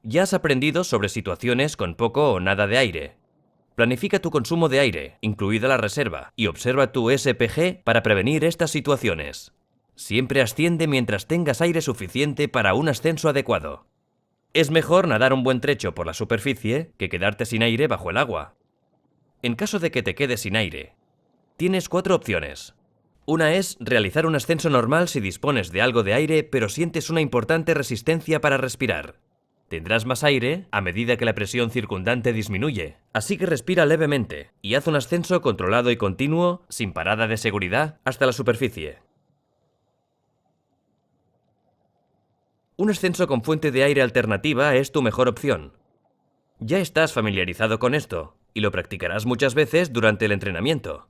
Ya has aprendido sobre situaciones con poco o nada de aire. Planifica tu consumo de aire, incluida la reserva, y observa tu SPG para prevenir estas situaciones. Siempre asciende mientras tengas aire suficiente para un ascenso adecuado. Es mejor nadar un buen trecho por la superficie que quedarte sin aire bajo el agua. En caso de que te quedes sin aire, tienes 4 opciones. Una es realizar un ascenso normal si dispones de algo de aire pero sientes una importante resistencia para respirar. Tendrás más aire a medida que la presión circundante disminuye, así que respira levemente y haz un ascenso controlado y continuo, sin parada de seguridad, hasta la superficie. Un ascenso con fuente de aire alternativa es tu mejor opción. Ya estás familiarizado con esto y lo practicarás muchas veces durante el entrenamiento.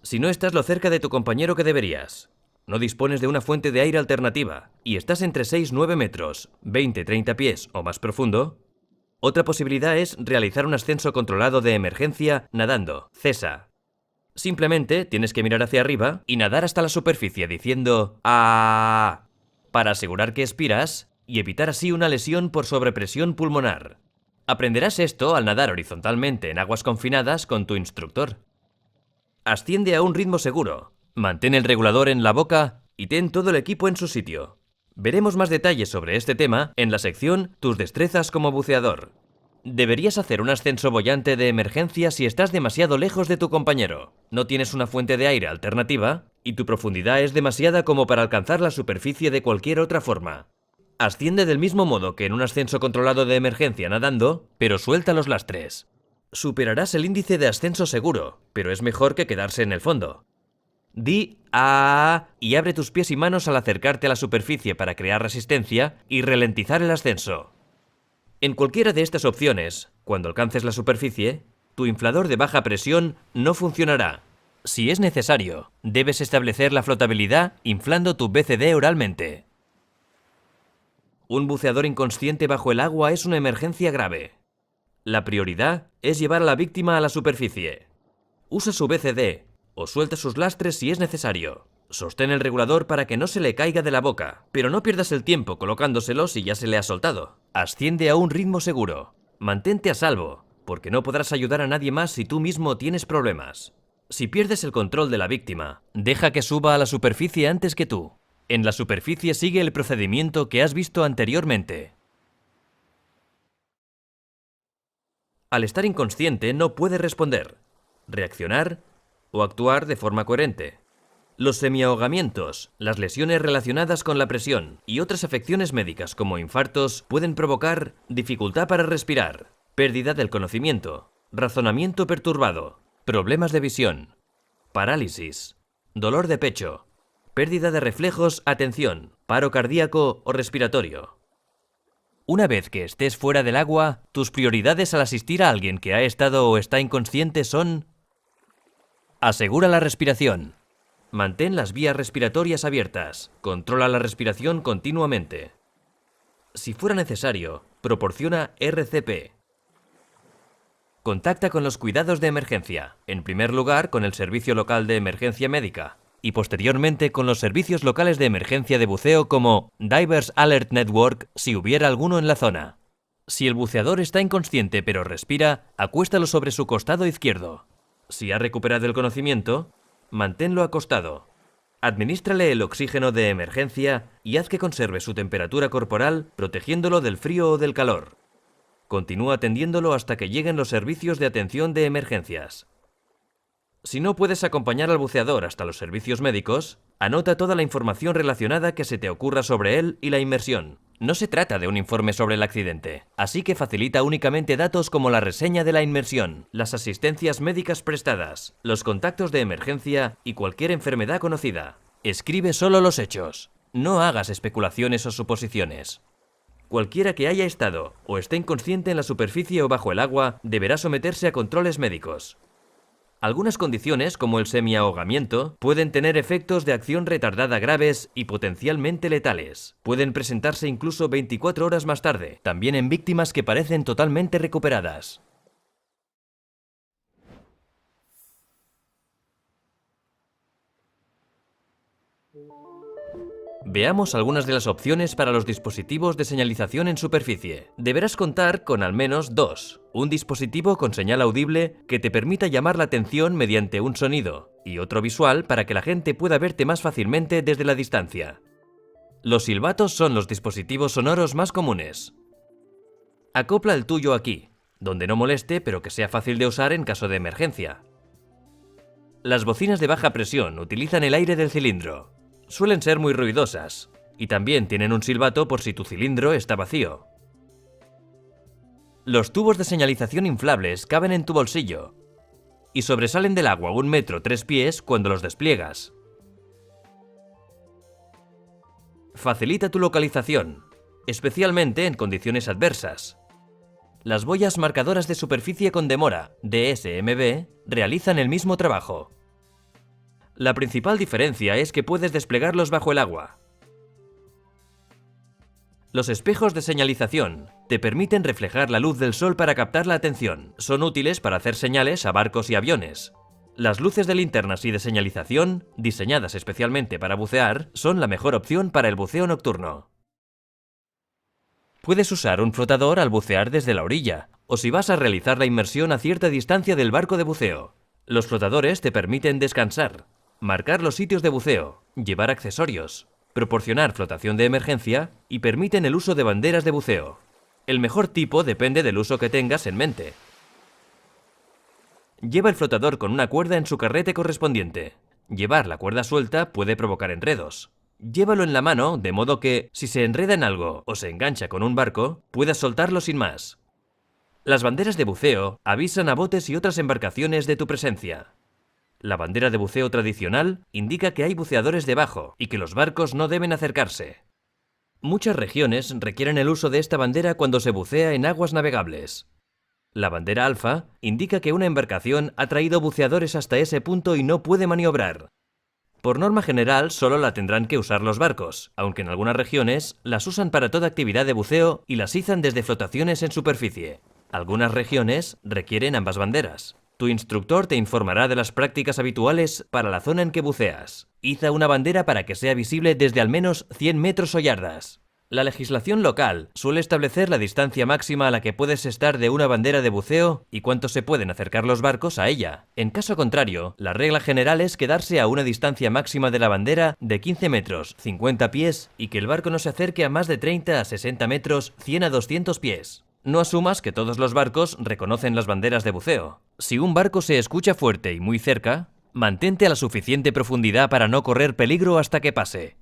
Si no estás lo cerca de tu compañero que deberías, no dispones de una fuente de aire alternativa y estás entre 6-9 metros, 20-30 pies o más profundo, otra posibilidad es realizar un ascenso controlado de emergencia nadando, CESA. Simplemente tienes que mirar hacia arriba y nadar hasta la superficie diciendo ¡ah! Para asegurar que expiras y evitar así una lesión por sobrepresión pulmonar. Aprenderás esto al nadar horizontalmente en aguas confinadas con tu instructor. Asciende a un ritmo seguro. Mantén el regulador en la boca y ten todo el equipo en su sitio. Veremos más detalles sobre este tema en la sección Tus destrezas como buceador. Deberías hacer un ascenso boyante de emergencia si estás demasiado lejos de tu compañero. No tienes una fuente de aire alternativa y tu profundidad es demasiada como para alcanzar la superficie de cualquier otra forma. Asciende del mismo modo que en un ascenso controlado de emergencia nadando, pero suelta los lastres. Superarás el índice de ascenso seguro, pero es mejor que quedarse en el fondo. Di ¡ah! Y abre tus pies y manos al acercarte a la superficie para crear resistencia y ralentizar el ascenso. En cualquiera de estas opciones, cuando alcances la superficie, tu inflador de baja presión no funcionará. Si es necesario, debes establecer la flotabilidad inflando tu BCD oralmente. Un buceador inconsciente bajo el agua es una emergencia grave. La prioridad es llevar a la víctima a la superficie. Usa su BCD o suelta sus lastres si es necesario. Sostén el regulador para que no se le caiga de la boca, pero no pierdas el tiempo colocándoselo si ya se le ha soltado. Asciende a un ritmo seguro. Mantente a salvo, porque no podrás ayudar a nadie más si tú mismo tienes problemas. Si pierdes el control de la víctima, deja que suba a la superficie antes que tú. En la superficie sigue el procedimiento que has visto anteriormente. Al estar inconsciente no puede responder, reaccionar o actuar de forma coherente. Los semiahogamientos, las lesiones relacionadas con la presión y otras afecciones médicas como infartos pueden provocar dificultad para respirar, pérdida del conocimiento, razonamiento perturbado, problemas de visión, parálisis, dolor de pecho, pérdida de reflejos, atención, paro cardíaco o respiratorio. Una vez que estés fuera del agua, tus prioridades al asistir a alguien que ha estado o está inconsciente son: asegura la respiración. Mantén las vías respiratorias abiertas. Controla la respiración continuamente. Si fuera necesario, proporciona RCP. Contacta con los cuidados de emergencia, en primer lugar con el Servicio Local de Emergencia Médica y posteriormente con los servicios locales de emergencia de buceo como Divers Alert Network si hubiera alguno en la zona. Si el buceador está inconsciente pero respira, acuéstalo sobre su costado izquierdo. Si ha recuperado el conocimiento, manténlo acostado. Adminístrale el oxígeno de emergencia y haz que conserve su temperatura corporal, protegiéndolo del frío o del calor. Continúa atendiéndolo hasta que lleguen los servicios de atención de emergencias. Si no puedes acompañar al buceador hasta los servicios médicos, anota toda la información relacionada que se te ocurra sobre él y la inmersión. No se trata de un informe sobre el accidente, así que facilita únicamente datos como la reseña de la inmersión, las asistencias médicas prestadas, los contactos de emergencia y cualquier enfermedad conocida. Escribe solo los hechos. No hagas especulaciones o suposiciones. Cualquiera que haya estado o esté inconsciente en la superficie o bajo el agua deberá someterse a controles médicos. Algunas condiciones, como el semiahogamiento, pueden tener efectos de acción retardada graves y potencialmente letales. Pueden presentarse incluso 24 horas más tarde, también en víctimas que parecen totalmente recuperadas. Veamos algunas de las opciones para los dispositivos de señalización en superficie. Deberás contar con al menos dos. Un dispositivo con señal audible que te permita llamar la atención mediante un sonido, y otro visual para que la gente pueda verte más fácilmente desde la distancia. Los silbatos son los dispositivos sonoros más comunes. Acopla el tuyo aquí, donde no moleste pero que sea fácil de usar en caso de emergencia. Las bocinas de baja presión utilizan el aire del cilindro. Suelen ser muy ruidosas, y también tienen un silbato por si tu cilindro está vacío. Los tubos de señalización inflables caben en tu bolsillo, y sobresalen del agua 1 metro 3 pies cuando los despliegas. Facilita tu localización, especialmente en condiciones adversas. Las boyas marcadoras de superficie con demora, DSMB, realizan el mismo trabajo. La principal diferencia es que puedes desplegarlos bajo el agua. Los espejos de señalización te permiten reflejar la luz del sol para captar la atención. Son útiles para hacer señales a barcos y aviones. Las luces de linternas y de señalización, diseñadas especialmente para bucear, son la mejor opción para el buceo nocturno. Puedes usar un flotador al bucear desde la orilla, o si vas a realizar la inmersión a cierta distancia del barco de buceo. Los flotadores te permiten descansar, marcar los sitios de buceo, llevar accesorios, proporcionar flotación de emergencia y permiten el uso de banderas de buceo. El mejor tipo depende del uso que tengas en mente. Lleva el flotador con una cuerda en su carrete correspondiente. Llevar la cuerda suelta puede provocar enredos. Llévalo en la mano de modo que, si se enreda en algo o se engancha con un barco, puedas soltarlo sin más. Las banderas de buceo avisan a botes y otras embarcaciones de tu presencia. La bandera de buceo tradicional indica que hay buceadores debajo y que los barcos no deben acercarse. Muchas regiones requieren el uso de esta bandera cuando se bucea en aguas navegables. La bandera alfa indica que una embarcación ha traído buceadores hasta ese punto y no puede maniobrar. Por norma general, solo la tendrán que usar los barcos, aunque en algunas regiones las usan para toda actividad de buceo y las izan desde flotaciones en superficie. Algunas regiones requieren ambas banderas. Tu instructor te informará de las prácticas habituales para la zona en que buceas. Iza una bandera para que sea visible desde al menos 100 metros o yardas. La legislación local suele establecer la distancia máxima a la que puedes estar de una bandera de buceo y cuánto se pueden acercar los barcos a ella. En caso contrario, la regla general es quedarse a una distancia máxima de la bandera de 15 metros, 50 pies, y que el barco no se acerque a más de 30 a 60 metros, 100 a 200 pies. No asumas que todos los barcos reconocen las banderas de buceo. Si un barco se escucha fuerte y muy cerca, mantente a la suficiente profundidad para no correr peligro hasta que pase.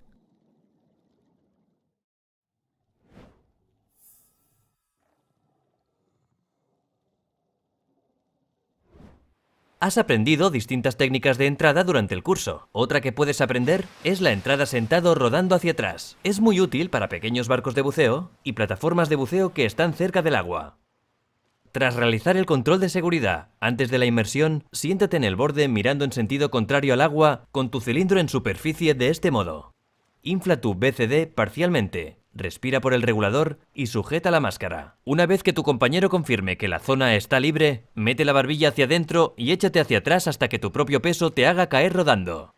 Has aprendido distintas técnicas de entrada durante el curso. Otra que puedes aprender es la entrada sentado rodando hacia atrás. Es muy útil para pequeños barcos de buceo y plataformas de buceo que están cerca del agua. Tras realizar el control de seguridad antes de la inmersión, siéntate en el borde mirando en sentido contrario al agua con tu cilindro en superficie de este modo. Infla tu BCD parcialmente. Respira por el regulador y sujeta la máscara. Una vez que tu compañero confirme que la zona está libre, mete la barbilla hacia adentro y échate hacia atrás hasta que tu propio peso te haga caer rodando.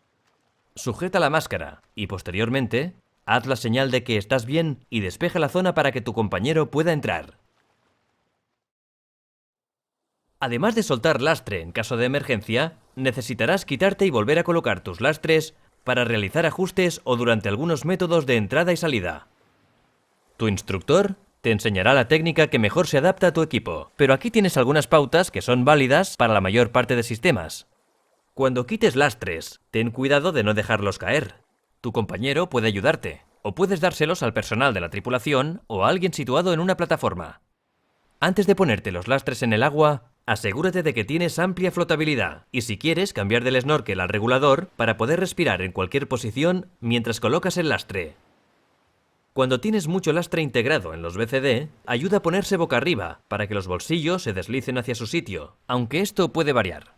Sujeta la máscara y posteriormente, haz la señal de que estás bien y despeja la zona para que tu compañero pueda entrar. Además de soltar lastre en caso de emergencia, necesitarás quitarte y volver a colocar tus lastres para realizar ajustes o durante algunos métodos de entrada y salida. Tu instructor te enseñará la técnica que mejor se adapta a tu equipo, pero aquí tienes algunas pautas que son válidas para la mayor parte de sistemas. Cuando quites lastres, ten cuidado de no dejarlos caer. Tu compañero puede ayudarte, o puedes dárselos al personal de la tripulación o a alguien situado en una plataforma. Antes de ponerte los lastres en el agua, asegúrate de que tienes amplia flotabilidad y si quieres cambiar del snorkel al regulador para poder respirar en cualquier posición mientras colocas el lastre. Cuando tienes mucho lastre integrado en los BCD, ayuda a ponerse boca arriba para que los bolsillos se deslicen hacia su sitio, aunque esto puede variar.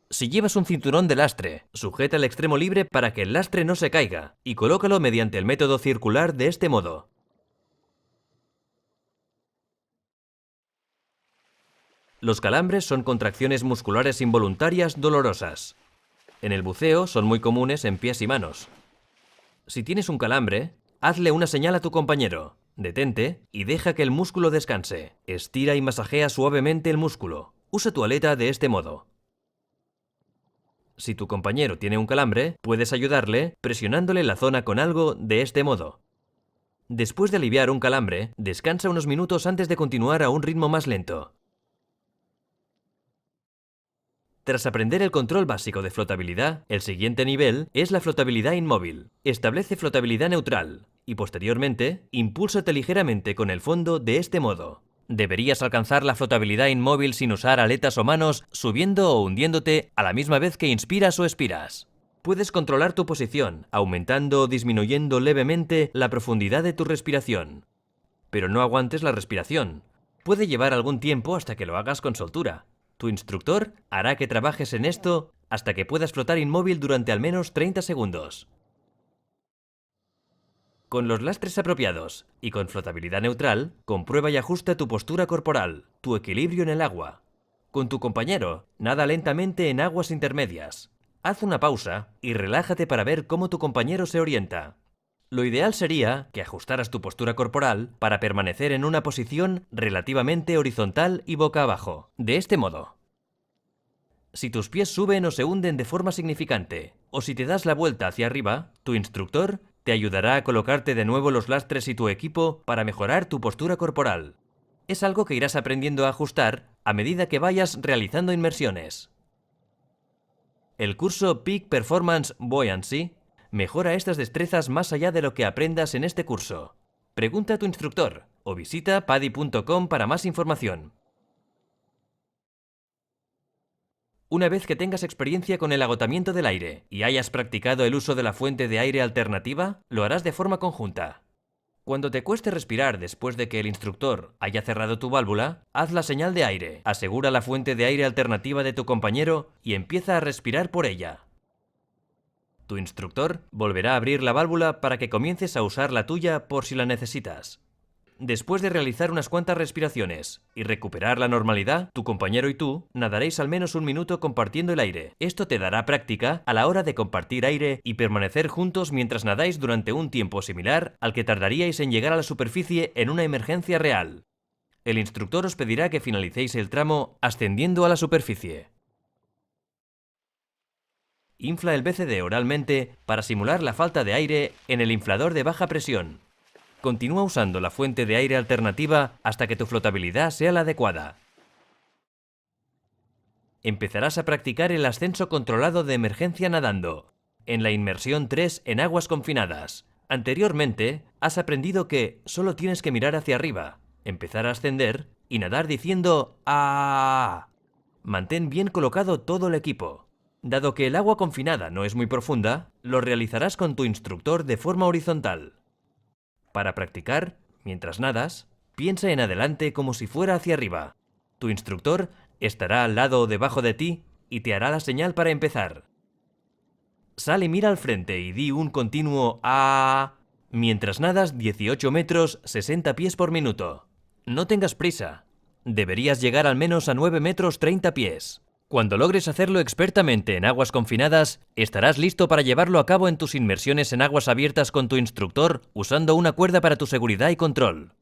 Si llevas un cinturón de lastre, sujeta el extremo libre para que el lastre no se caiga y colócalo mediante el método circular de este modo. Los calambres son contracciones musculares involuntarias dolorosas. En el buceo son muy comunes en pies y manos. Si tienes un calambre, hazle una señal a tu compañero. Detente y deja que el músculo descanse. Estira y masajea suavemente el músculo. Usa tu aleta de este modo. Si tu compañero tiene un calambre, puedes ayudarle presionándole la zona con algo de este modo. Después de aliviar un calambre, descansa unos minutos antes de continuar a un ritmo más lento. Tras aprender el control básico de flotabilidad, el siguiente nivel es la flotabilidad inmóvil. Establece flotabilidad neutral y posteriormente, impúlsate ligeramente con el fondo de este modo. Deberías alcanzar la flotabilidad inmóvil sin usar aletas o manos, subiendo o hundiéndote a la misma vez que inspiras o expiras. Puedes controlar tu posición, aumentando o disminuyendo levemente la profundidad de tu respiración. Pero no aguantes la respiración. Puede llevar algún tiempo hasta que lo hagas con soltura. Tu instructor hará que trabajes en esto hasta que puedas flotar inmóvil durante al menos 30 segundos. Con los lastres apropiados y con flotabilidad neutral, comprueba y ajusta tu postura corporal, tu equilibrio en el agua. Con tu compañero, nada lentamente en aguas intermedias. Haz una pausa y relájate para ver cómo tu compañero se orienta. Lo ideal sería que ajustaras tu postura corporal para permanecer en una posición relativamente horizontal y boca abajo, de este modo. Si tus pies suben o se hunden de forma significante, o si te das la vuelta hacia arriba, tu instructor te ayudará a colocarte de nuevo los lastres y tu equipo para mejorar tu postura corporal. Es algo que irás aprendiendo a ajustar a medida que vayas realizando inmersiones. El curso Peak Performance Buoyancy mejora estas destrezas más allá de lo que aprendas en este curso. Pregunta a tu instructor o visita PADI.com para más información. Una vez que tengas experiencia con el agotamiento del aire y hayas practicado el uso de la fuente de aire alternativa, lo harás de forma conjunta. Cuando te cueste respirar después de que el instructor haya cerrado tu válvula, haz la señal de aire, asegura la fuente de aire alternativa de tu compañero y empieza a respirar por ella. Tu instructor volverá a abrir la válvula para que comiences a usar la tuya por si la necesitas. Después de realizar unas cuantas respiraciones y recuperar la normalidad, tu compañero y tú nadaréis al menos un minuto compartiendo el aire. Esto te dará práctica a la hora de compartir aire y permanecer juntos mientras nadáis durante un tiempo similar al que tardaríais en llegar a la superficie en una emergencia real. El instructor os pedirá que finalicéis el tramo ascendiendo a la superficie. Infla el BCD oralmente para simular la falta de aire en el inflador de baja presión. Continúa usando la fuente de aire alternativa hasta que tu flotabilidad sea la adecuada. Empezarás a practicar el ascenso controlado de emergencia nadando, en la inmersión 3 en aguas confinadas. Anteriormente, has aprendido que solo tienes que mirar hacia arriba, empezar a ascender y nadar diciendo ¡ah! Mantén bien colocado todo el equipo. Dado que el agua confinada no es muy profunda, lo realizarás con tu instructor de forma horizontal. Para practicar, mientras nadas, piensa en adelante como si fuera hacia arriba. Tu instructor estará al lado o debajo de ti y te hará la señal para empezar. Sal y mira al frente y di un continuo ¡ah! Mientras nadas 18 metros 60 pies por minuto. No tengas prisa. Deberías llegar al menos a 9 metros 30 pies. Cuando logres hacerlo expertamente en aguas confinadas, estarás listo para llevarlo a cabo en tus inmersiones en aguas abiertas con tu instructor usando una cuerda para tu seguridad y control.